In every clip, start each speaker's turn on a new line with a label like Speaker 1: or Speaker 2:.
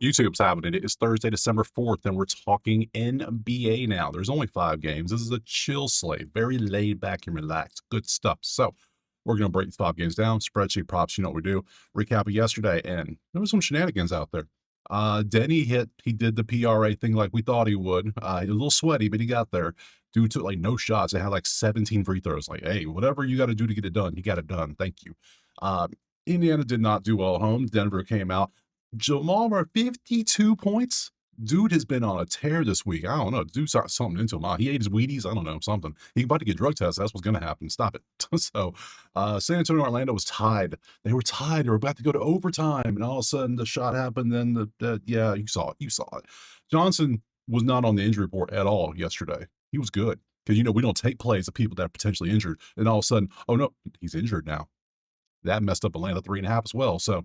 Speaker 1: YouTube's having it. It is Thursday, December 4th, and we're talking NBA now. There's only 5 games. This is a chill slate, very laid back and relaxed. Good stuff. So we're going to break these 5 games down. Spreadsheet props, you know what we do. Recap of yesterday, and there was some shenanigans out there. Denny he did the PRA thing like we thought he would. He was a little sweaty, but he got there. Dude took like no shots. They had like 17 free throws. Like, hey, whatever you got to do to get it done, you got it done. Thank you. Uh, Indiana did not do well at home. Denver came out. Jamal Murray, 52 points. Dude has been on a tear this week. I don't know. Dude's got something into him. He ate his Wheaties. I don't know, something. He's about to get drug tested. That's what's going to happen. Stop it. So, San Antonio, Orlando was tied. They were tied. They were about to go to overtime. And all of a sudden, the shot happened. Then, yeah, you saw it. You saw it. Johnson was not on the injury report at all yesterday. He was good. Because, we don't take plays of people that are potentially injured. And all of a sudden, oh, no, he's injured now. That messed up Atlanta 3.5 as well. So,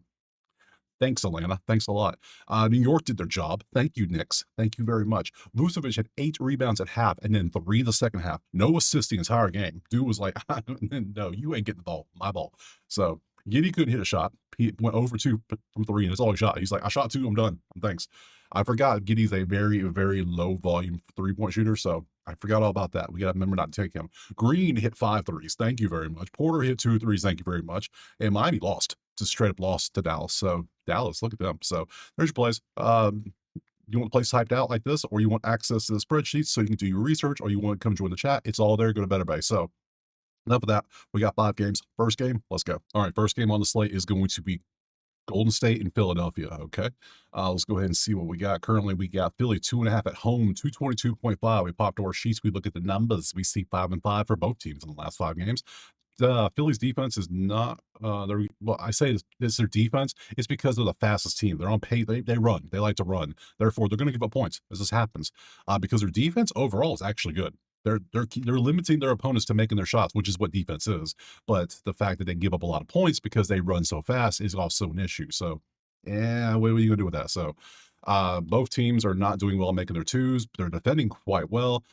Speaker 1: thanks, Atlanta. Thanks a lot. New York did their job. Thank you, Knicks. Thank you very much. Vucevic had 8 rebounds at half and then 3 the second half. No assists the entire game. Dude was like, no, you ain't getting the ball. My ball. So Giddey couldn't hit a shot. He went over 2 from 3, and it's all he shot. He's like, I shot 2. I'm done. Thanks. I forgot Giddey's a very, very low volume 3-point shooter, so I forgot all about that. We got to remember not to take him. Green hit 5 threes. Thank you very much. Porter hit 2 threes. Thank you very much. And Miami lost. Just straight up lost to Dallas. So Dallas, look at them. So there's your plays. You want the place typed out like this, or you want access to the spreadsheet so you can do your research, or you want to come join the chat? It's all there. Go to Better Bay. So enough of that. We got 5 games. First game, let's go. All right, first game on the slate is going to be Golden State and Philadelphia. Okay. Let's go ahead and see what we got. Currently, we got Philly 2.5 at home, 222.5. We popped our sheets. We look at the numbers. We see 5-5 for both teams in the last 5 games. Philly's defense is not well, I say this their defense. It's because they're the fastest team. They're on pace. They run. They like to run. Therefore, they're going to give up points as this happens. Because their defense overall is actually good. They're limiting their opponents to making their shots, which is what defense is. But the fact that they give up a lot of points because they run so fast is also an issue. So, yeah, what are you gonna do with that? So, both teams are not doing well making their twos. They're defending quite well.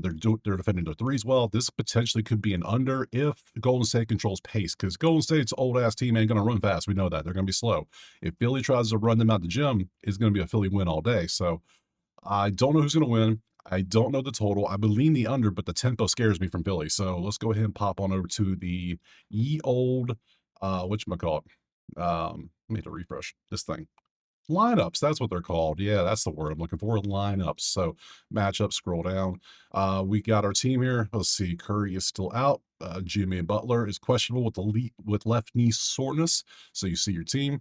Speaker 1: They're defending their threes well. This potentially could be an under if Golden State controls pace, because Golden State's old ass team ain't going to run fast. We know that they're going to be slow. If Philly tries to run them out the gym, it's going to be a Philly win all day. So I don't know who's going to win. I don't know the total. I believe the under, but the tempo scares me from Philly. So let's go ahead and pop on over to the ye old whatchamacallit. Let me to refresh this thing. Lineups, that's what they're called. Yeah, that's the word I'm looking for. Lineups. So matchup, scroll down. We got our team here. Let's see. Curry is still out. Jimmy Butler is questionable with left knee soreness. So you see your team.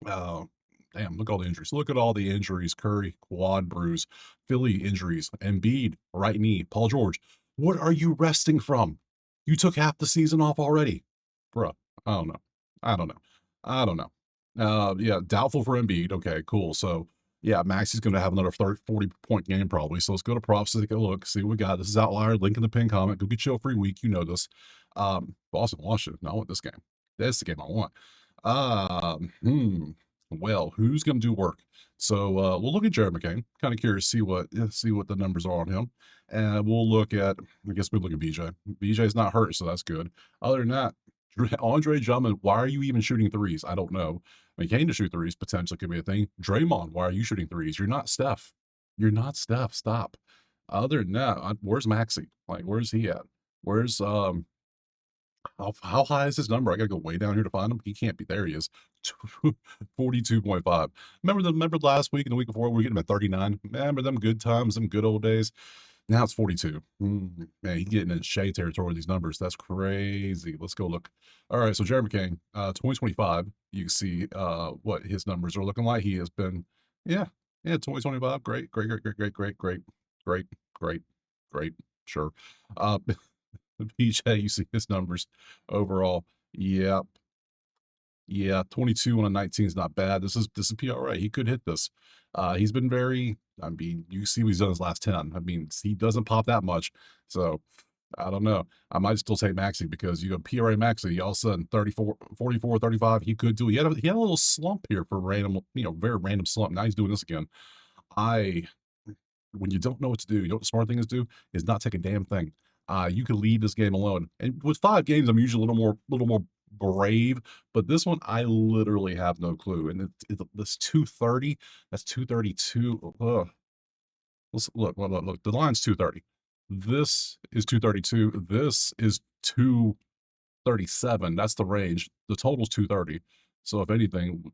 Speaker 1: Damn, look at all the injuries. Look at all the injuries. Curry, quad bruise. Philly injuries. Embiid, right knee. Paul George. What are you resting from? You took half the season off already. Bruh, I don't know. I don't know. I don't know. Yeah, doubtful for Embiid. Okay, cool. So, yeah, Maxi's going to have another 40-point game probably. So let's go to props, take a look, see what we got. This is Outlier. Link in the pin comment. Go get you a free week. You know this. Boston, Washington. No, I want this game. That's the game I want. Well, who's going to do work? So we'll look at Jared McCain. Kind of curious to see what the numbers are on him. And we'll look at, I guess we'll look at BJ. BJ's not hurt, so that's good. Other than that, Andre Drummond, why are you even shooting threes? I don't know. McCain to shoot threes potentially could be a thing. Draymond, why are you shooting threes? You're not Steph. You're not Steph. Stop. Other than that, where's Maxey? Like, where's he at? Where's how high is his number? I gotta go way down here to find him. He can't be there. He is 42.5. Remember last week and the week before we were getting him at 39. Remember them good times, them good old days. Now it's 42. Man, he's getting in shade territory with these numbers. That's crazy. Let's go look. All right, so Jared McCain, 2025. You can see what his numbers are looking like. He has been, yeah, 2025. Great. Sure. PJ, you see his numbers overall. Yep. Yeah, 22 on a 19 is not bad. This is PRA. He could hit this. He's been very, I mean, you see what he's done his last 10. I mean, he doesn't pop that much. So I don't know. I might still take Maxey because you go PRA Maxey, all of a sudden 34, 44, 35. He could do. He had a little slump here for random, very random slump. Now he's doing this again. When you don't know what to do, you know what the smart thing is to do is not take a damn thing. You can leave this game alone. And with 5 games, I'm usually a little more brave, but this one I literally have no clue. And this 230, that's 232. Let's look. The line's 230. This is 232. This is 237. That's the range. The total's 230. So if anything,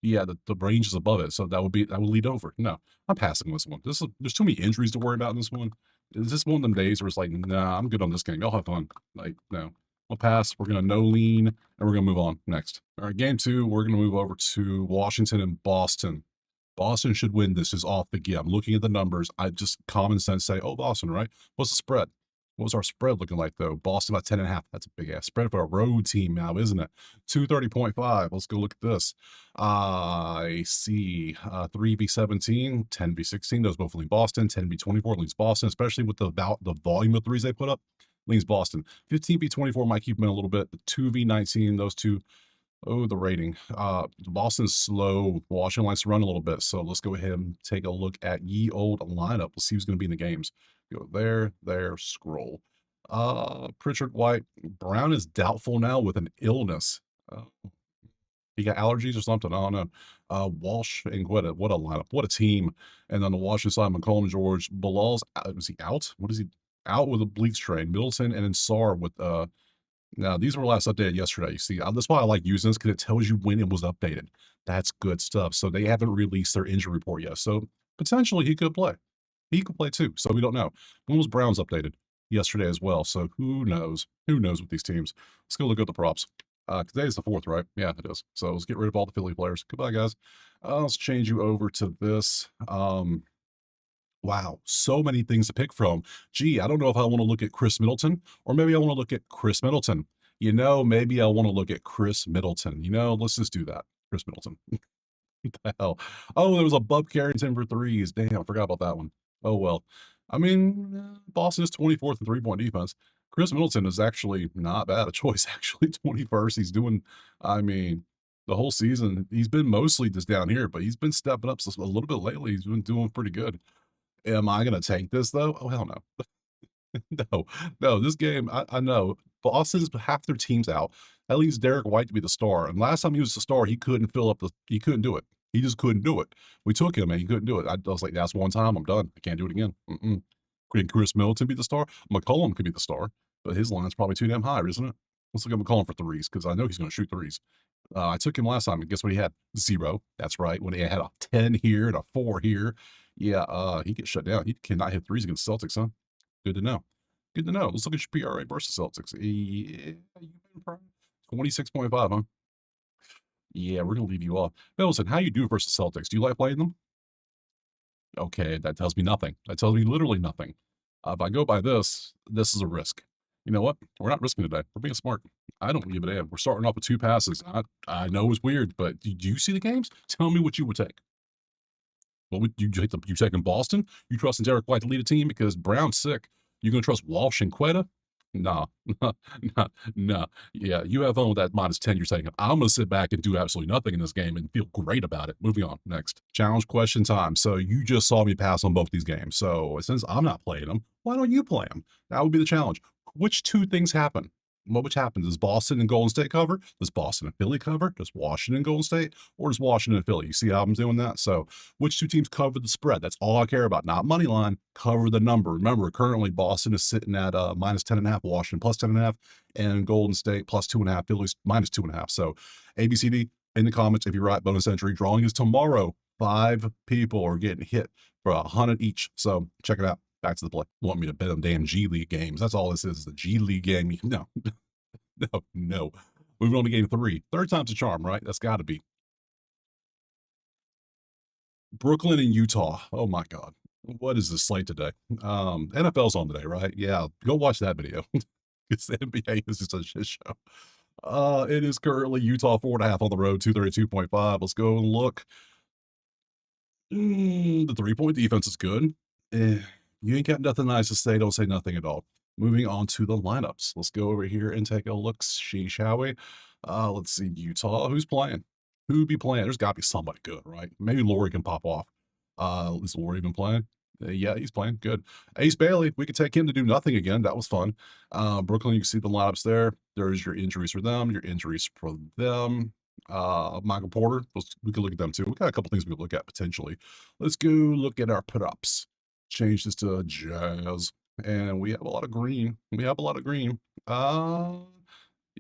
Speaker 1: yeah, the range is above it. So that would lead over. No, I'm passing this one. There's too many injuries to worry about in this one. Is this one of them days where it's like, nah, I'm good on this game. Y'all have fun. Like, no. We'll pass. We're gonna no lean and we're gonna move on next. All right, game two, we're gonna move over to Washington and Boston. Boston should win this is off the get. I'm looking at the numbers. I just common sense say, oh, Boston, right? What's the spread? What's our spread looking like though? Boston about 10.5. That's a big ass spread for a road team now, isn't it? 230.5. Let's go look at this. I see 3v17, 10v16. Those both lean Boston. 10v24 leans Boston, especially with the volume of threes they put up. Leans Boston. 15v24 might keep them in a little bit. 2v19, those two. Oh, the rating. Boston's slow. Washington likes to run a little bit. So let's go ahead and take a look at ye old lineup. We'll see who's going to be in the games. Go there, scroll. Pritchard White. Brown is doubtful now with an illness. He got allergies or something. I don't know. Walsh and Guetta. What a lineup. What a team. And on the Washington side, McCollum, George. Bilal's, is he out? What is he? Out with a bleach train. Middleton and then Sarr with now, these were last updated yesterday. You see, that's why I like using this because it tells you when it was updated. That's good stuff. So they haven't released their injury report yet. So potentially he could play. He could play too. So we don't know. When was Browns updated? Yesterday as well. So who knows? Who knows with these teams? Let's go look at the props. Today's the 4th, right? Yeah, it is. So let's get rid of all the Philly players. Goodbye, guys. Let's change you over to this. Wow, so many things to pick from. Gee, I don't know if I want to look at Chris Middleton or maybe I want to look at Chris Middleton. Maybe I want to look at Chris Middleton. Let's just do that. Chris Middleton. What the hell? Oh, there was a Bub Carrington for threes. Damn, I forgot about that one. Oh, well. I mean, Boston is 24th in three-point defense. Chris Middleton is actually not bad a choice, actually. 21st. He's doing, the whole season, he's been mostly just down here, but he's been stepping up a little bit lately. He's been doing pretty good. Am I going to tank this, though? Oh, hell no. No, this game, I know. Boston's half their team's out. That leaves Derek White to be the star. And last time he was the star, he couldn't he couldn't do it. He just couldn't do it. We took him and he couldn't do it. I was like, that's one time, I'm done. I can't do it again. Can Chris Middleton be the star? McCollum could be the star, but his line's probably too damn high, isn't it? Let's look at McCollum for threes because I know he's going to shoot threes. I took him last time, and guess what he had? 0. That's right. When he had a 10 here and a 4 here. Yeah, he gets shut down. He cannot hit threes against Celtics, huh? Good to know. Good to know. Let's look at your PRA versus Celtics. Yeah, 26.5, huh? Yeah, we're going to leave you off. Middleton, how you do versus Celtics? Do you like playing them? Okay, that tells me nothing. That tells me literally nothing. If I go by this is a risk. You know what? We're not risking today. We're being smart. I don't give a damn. We're starting off with 2 passes. I know it's weird, but do you see the games? Tell me what you would take. What would you take? You taking Boston? You trusting Derek White to lead a team because Brown's sick? You gonna trust Walsh and Quetta? Nah, nah. Yeah, you have fun with that -10 you're taking. I'm gonna sit back and do absolutely nothing in this game and feel great about it. Moving on. Next. Challenge question time. So you just saw me pass on both these games. So since I'm not playing them, why don't you play them? That would be the challenge. Which 2 things happen? Which happens? Does Boston and Golden State cover? Does Boston and Philly cover? Does Washington and Golden State? Or does Washington and Philly? You see how I'm doing that? So which 2 teams cover the spread? That's all I care about. Not money line. Cover the number. Remember, currently Boston is sitting at -10.5, Washington +10.5, and Golden State +2.5, Philly's -2.5. So ABCD in the comments if you're right. Bonus entry. Drawing is tomorrow. 5 people are getting hit for 100 each. So check it out. Back to the play. Want me to bet on damn G League games. That's all this is the G League game. No, no. Moving on to game 3. 3rd time's a charm, right? That's got to be. Brooklyn and Utah. Oh my God. What is this slate today? NFL's on today, right? Yeah, go watch that video. It's the NBA is just a shit show. It is currently Utah 4.5 on the road, 232.5. Let's go and look. The 3-point defense is good. You ain't got nothing nice to say. Don't say nothing at all. Moving on to the lineups. Let's go over here and take a look, shall we? Let's see, Utah. Who's playing? Who be playing? There's got to be somebody good, right? Maybe Laurie can pop off. Is Laurie even playing? Yeah, he's playing good. Ace Bailey, we could take him to do nothing again. That was fun. Brooklyn, you can see the lineups there. There's your injuries for them, your injuries for them. Michael Porter, we could look at them too. We got a couple things we could look at potentially. Let's go look at our put ups. Change this to Jazz, and we have a lot of green. We have a lot of green. Uh,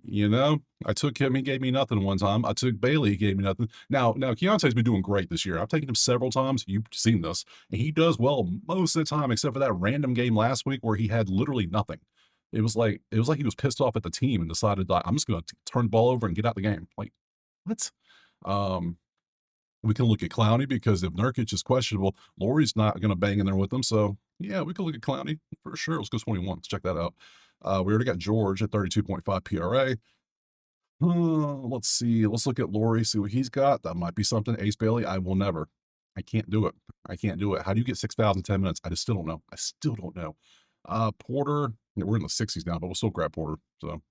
Speaker 1: you know, I took him, he gave me nothing one time. I took Bailey, he gave me nothing. Now Keontae's been doing great this year. I've taken him several times. You've seen this, and he does well most of the time, except for that random game last week where he had literally nothing. It was like he was pissed off at the team and decided like I'm just gonna turn the ball over and get out the game. Like, what? Um, we can look at Clowney because if Nurkic is questionable, Laurie's not gonna bang in there with him. So yeah, we can look at Clowney for sure. Let's go 21. Let's check that out. We already got George at 32.5 PRA. Let's see. Let's look at Laurie, see what he's got. That might be something. Ace Bailey, I will never. I can't do it. I can't do it. How do you get 6,000 in 10 minutes? I just still don't know. I still don't know. Porter, yeah, we're in the 60s now, but we'll still grab Porter. So,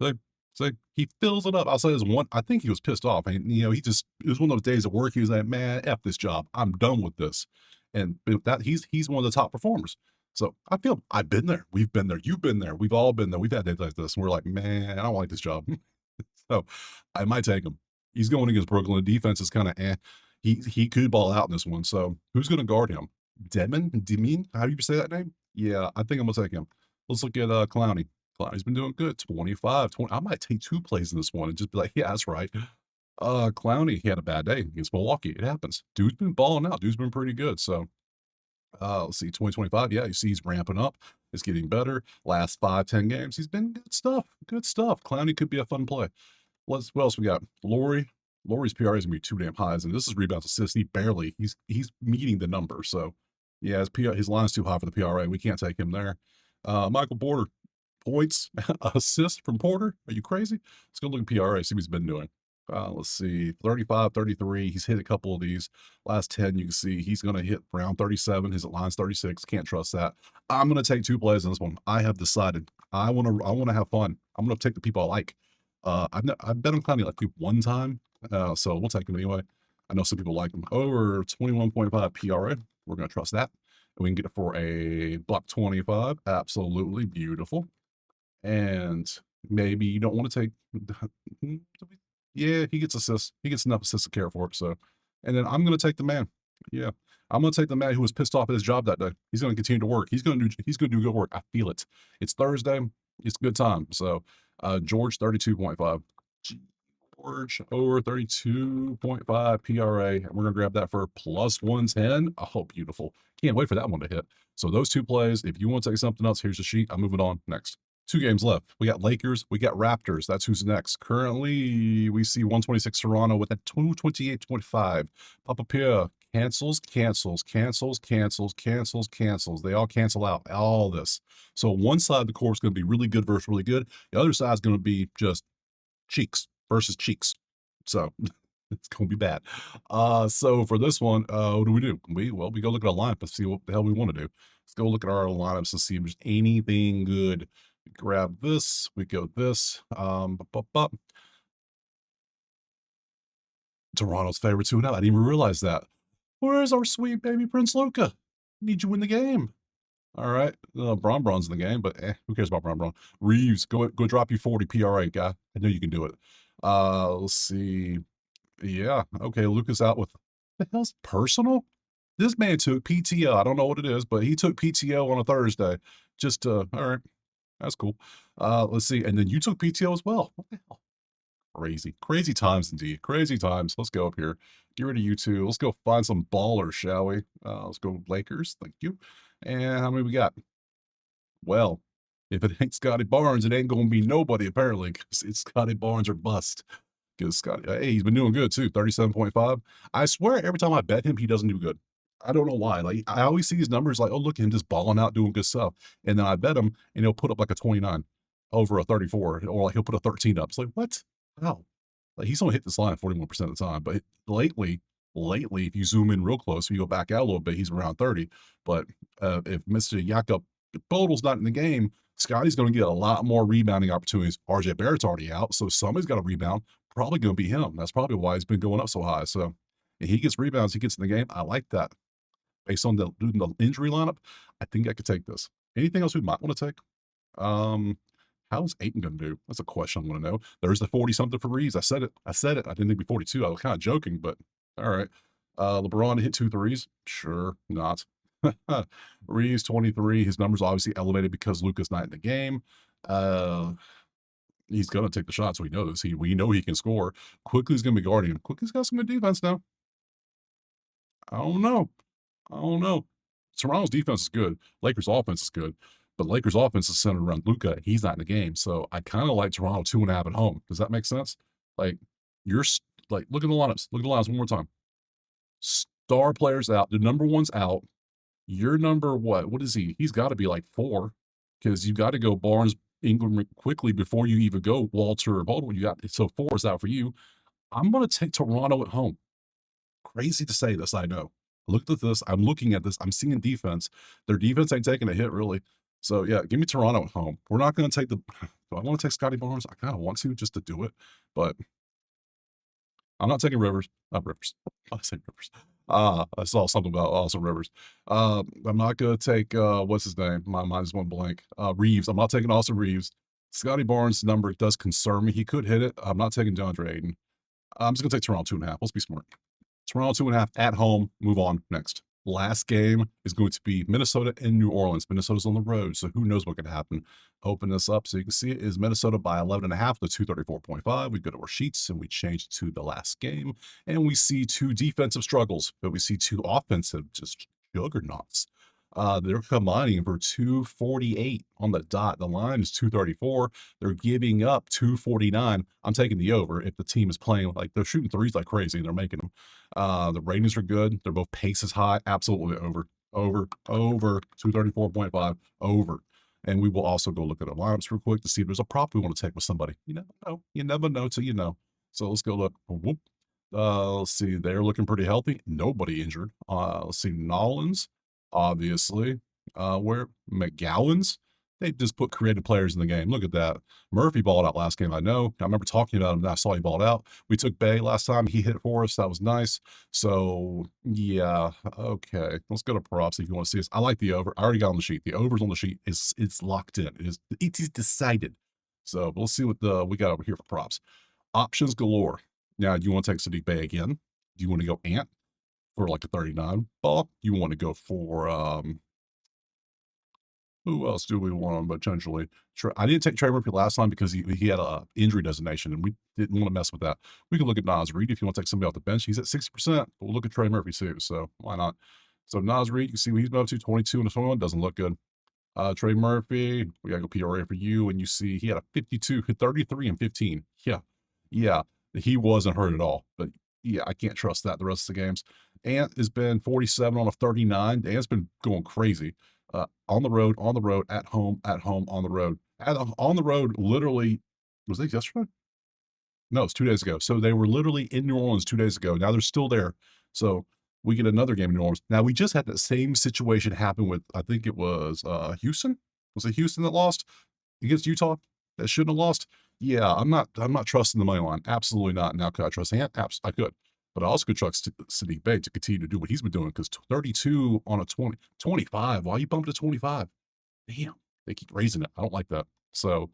Speaker 1: so, so he fills it up. I'll say this one. I think he was pissed off. And, it was one of those days at work. He was like, man, F this job. I'm done with this. And that he's one of the top performers. So I feel I've been there. We've been there. You've been there. We've all been there. We've had days like this. And we're like, man, I don't like this job. So I might take him. He's going against Brooklyn. The defense is kind of eh. He could ball out in this one. So who's going to guard him? Demin? How do you say that name? Yeah, I think I'm going to take him. Let's look at Clowney. Clowney's been doing good. 25, 20. I might take 2 plays in this one and just be like, yeah, that's right. Clowney, he had a bad day against Milwaukee. It happens. Dude's been balling out. Dude's been pretty good. So let's see, 2025. Yeah, you see he's ramping up. It's getting better. Last 5-10 games, he's been good stuff. Good stuff. Clowney could be a fun play. What else we got? Laurie's PRA is gonna be too damn high, and this is rebounds assists. He's meeting the number. So yeah, his line's too high for the PRA. We can't take him there. Michael Porter, points, assist from Porter. Are you crazy? Let's go look at PRA, see what he's been doing. Let's see, 35, 33. He's hit a couple of these. Last 10, you can see he's going to hit around 37. His line's 36. Can't trust that. I'm going to take 2 plays in this one. I have decided I want to have fun. I'm going to take the people I like. I've bet on Clowney like one time, so we'll take him anyway. I know some people like him. Over 21.5 PRA. We're going to trust that. And we can get it for a $1.25. Absolutely beautiful. And maybe you don't want to take. Yeah, he gets assists. He gets enough assists to care for it. So, and then I'm going to take the man. Yeah, I'm going to take the man who was pissed off at his job that day. He's going to continue to work. He's going to do good work. I feel it. It's Thursday. It's good time. So, George 32.5. George over 32.5 PRA. And we're going to grab that for plus 110. Oh, beautiful. Can't wait for that one to hit. So those 2 plays, if you want to take something else, here's the sheet. I'm moving on next. 2 games left. We got Lakers. We got Raptors. That's who's next. Currently, we see 126 Toronto with a 228.5. Papa Pierre cancels. They all cancel out. All this. So one side of the court is going to be really good versus really good. The other side is going to be just cheeks versus cheeks. So it's going to be bad. So for this one, what do? We go look at our lineup and see what the hell we want to do. Let's go look at our lineups and see if there's anything good. We grab this. We go this. Toronto's favorite 2-0. I didn't even realize that. Where's our sweet baby Prince Luca? Need you in the game. All right. Bron's in the game, but who cares about Bron? Reeves, go drop you 40 PRA, guy. I know you can do it. Let's see. Yeah. Okay. Luca's out with the hell's personal? This man took PTO. I don't know what it is, but he took PTO on a Thursday. Just all right. That's cool. Let's see. And then you took PTO as well. What the hell? Crazy times indeed. Crazy times. Let's go up here. Get rid of you two. Let's go find some ballers, shall we? Let's go Lakers. Thank you. And how many we got? Well, if it ain't Scotty Barnes, it ain't going to be nobody, apparently, because it's Scotty Barnes or bust. Because Scotty, hey, he's been doing good, too, 37.5. I swear every time I bet him, he doesn't do good. I don't know why. Like, I always see these numbers like, oh, look at him just balling out, doing good stuff. And then I bet him, and he'll put up like a 29 over a 34, or like he'll put a 13 up. It's like, what? How? Like, he's only hit this line 41% of the time. But lately, if you zoom in real close, if you go back out a little bit, he's around 30. But if Mr. Jakob Bodal's not in the game, Scotty's going to get a lot more rebounding opportunities. RJ Barrett's already out, so somebody's got to rebound. Probably going to be him. That's probably why he's been going up so high. So if he gets rebounds, he gets in the game. I like that. based on the injury lineup, I think I could take this. Anything else we might want to take? Um, how's Aiton going to do? That's a question I want to know. There's the 40 something for Reeves. I said it. I said it. I didn't think it'd be 42. I was kind of joking, but all right. LeBron hit 2 threes. Sure, not. Reeves 23. His numbers obviously elevated because Luka's not in the game. He's going to take the shots. We know this. We know he can score. Quickly's going to be guarding him. Quickly's got some good defense now. I don't know. I don't know. Toronto's defense is good. Lakers' offense is good, but Lakers' offense is centered around Luka. He's not in the game, so I kind of like Toronto 2.5 at home. Does that make sense? Like you're like look at the lineups. Look at the lineups one more time. Star players out. The number one's out. Your number what? What is he? He's got to be like 4 because you got to go Barnes, Ingram quickly before you even go Walter or Baldwin. You got so 4 is out for you. I'm gonna take Toronto at home. Crazy to say this, I know. Looked at this. I'm looking at this. I'm seeing defense. Their defense ain't taking a hit really. So yeah, give me Toronto at home. We're not going to take the. Do I want to take Scotty Barnes? I kind of want to just to do it, but I'm not taking Rivers. Not Rivers. I said Rivers. I saw something about also Rivers. I'm not going to take what's his name? My mind's one blank. Reeves. I'm not taking Austin Reeves. Scotty Barnes' number does concern me. He could hit it. I'm not taking DeAndre Ayton. I'm just going to take Toronto 2.5. Let's be smart. Toronto 2.5 at home. Move on next. Last game is going to be Minnesota and New Orleans. Minnesota's on the road, so who knows what could happen. Open this up so you can see it is Minnesota by 11.5 to 234.5. We go to our sheets and we change it to the last game, and we see 2 defensive struggles, but we see 2 offensive just juggernauts. They're combining for 248 on the dot. The line is 234. They're giving up 249. I'm taking the over if the team is playing like they're shooting threes like crazy and they're making them. The ratings are good. They're both paces high. Absolutely over, over, over 234.5 over. And we will also go look at our lineups real quick to see if there's a prop we want to take with somebody. You never know. You never know till you know. So let's go look. Whoop. Let's see. They're looking pretty healthy. Nobody injured. Let's see. Nollins, obviously. Where McGowan's, they just put creative players in the game. Look at that. Murphy balled out last game. I know. I remember talking about him. I saw he balled out. We took Bay last time. He hit for us. That was nice. So yeah, okay. Let's go to props if you want to see us. I like the over. I already got on the sheet. The over's on the sheet. It's locked in. It is decided. So let's see what we got over here for props. Options galore. Now, do you want to take Sadiq Bay again? Do you want to go Ant for like a 39 ball? You want to go for who else do we want potentially? I didn't take Trey Murphy last time because he had a injury designation and we didn't want to mess with that. We can look at Nas Reed if you want to take somebody off the bench. He's at 60%, but we'll look at Trey Murphy too. So why not? So Nas Reed, you see what he's been up to, 22 and 21, doesn't look good. Trey Murphy, we gotta go PRA for you, and you see he had a 52, 33 and 15. Yeah, he wasn't hurt at all, but yeah, I can't trust that the rest of the games. Ant has been 47 on a 39. Ant's been going crazy. On the road, at home, on the road. On the road, literally, was it yesterday? No, it's 2 days ago. So they were literally in New Orleans 2 days ago. Now they're still there. So we get another game in New Orleans. Now we just had that same situation happen with, I think it was Houston. Was it Houston that lost against Utah? That shouldn't have lost. Yeah, I'm not trusting the money line. Absolutely not. Now could I trust Ant? I could. But I also could trust Sadiq Bey to continue to do what he's been doing because 32 on a 25. Why are you bumping to 25? Damn, they keep raising it. I don't like that. So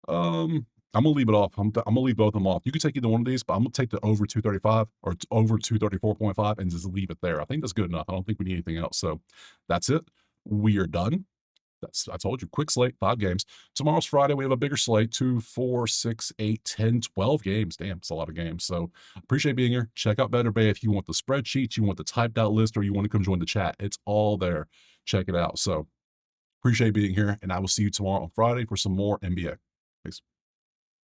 Speaker 1: I'm gonna leave it off. I'm gonna leave both of them off. You can take either one of these, but I'm gonna take the over 235 or over 234.5 and just leave it there. I think that's good enough. I don't think we need anything else. So that's it. We are done. I told you, quick slate, 5 games. Tomorrow's Friday. We have a bigger slate, 2, 4, 6, 8, 10, 12 games. Damn, it's a lot of games. So appreciate being here. Check out Better Bay if you want the spreadsheets, you want the typed out list, or you want to come join the chat. It's all there. Check it out. So appreciate being here, and I will see you tomorrow on Friday for some more NBA. Peace.